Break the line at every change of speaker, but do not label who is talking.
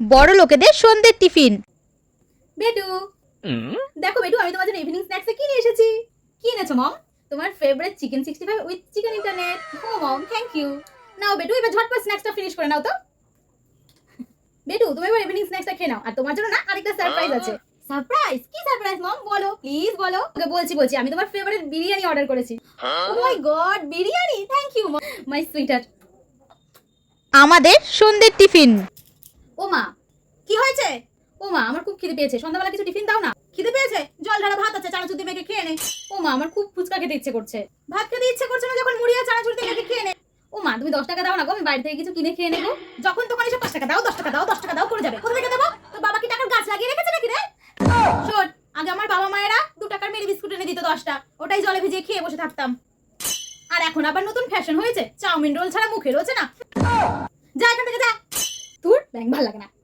বড় লোকেদের সন্ধ্যের টিফিন।
বেটু, দেখো বেটু, আমি তোমার জন্য ইভিনিং স্ন্যাক্সে কি নিয়ে এসেছি। কি এনেছো মম? তোমার favourite chicken 65 with chicken internet. ও মম, থ্যাংক ইউ। নাও বেটু, এবার ঝটপট স্ন্যাক্সটা ফিনিশ করে নাও তো। বেটু, তুমি এবার ইভিনিং স্ন্যাক্সটা খেয়ে নাও, আর তোমার জন্য না আরেকটা সারপ্রাইজ আছে। সারপ্রাইজ? কি সারপ্রাইজ মম? বলো প্লিজ বলো। ওকে বলছি আমি তোমার ফেভারিট বিরিয়ানি অর্ডার করেছি। Oh my god, biryani! Thank you my sweeter.
আমাদের সন্ধ্যের টিফিন।
ও মা, কি হয়েছে? ও মা, আমার খুব খিদে পেয়েছে, সন্ধ্যাবেলা কিছু টিফিন দাও না। খিদে পেয়েছে? জল ঢালা ভাত আছে, চানাচুর দিয়ে মেখে খেয়ে নে। ও মা, আমার খুব ফুচকা খেতে ইচ্ছে করছে। ভাত খেতে ইচ্ছে করছে না যখন মুড়ি আর চানাচুর দিয়ে মেখে খেয়ে নে। ও মা, তুমি 10 টাকা দাও না গো, আমি বাড়ি থেকে কিছু কিনে খেয়ে নেবো। যখন তখন এসে 5 টাকা দাও, 10 টাকা দাও, 10 টাকা দাও করে যাবে। কোথা থেকে দেবো? তোর বাবা কি টাকার গাছ লাগিয়ে রেখেছে নাকি রে? শোন, আগে আমার বাবা মায়েরা 2 টাকার মেরি বিস্কুট এনে দিত 10টা, ওটাই জলে ভিজিয়ে খেয়ে বসে থাকতাম। আর এখন আবার নতুন ফ্যাশন হয়েছে, চাউমিন রোল ছাড়া মুখে রোচে না। যা এখান থেকে যা। তোর ব্যাং ভালো লাগে না।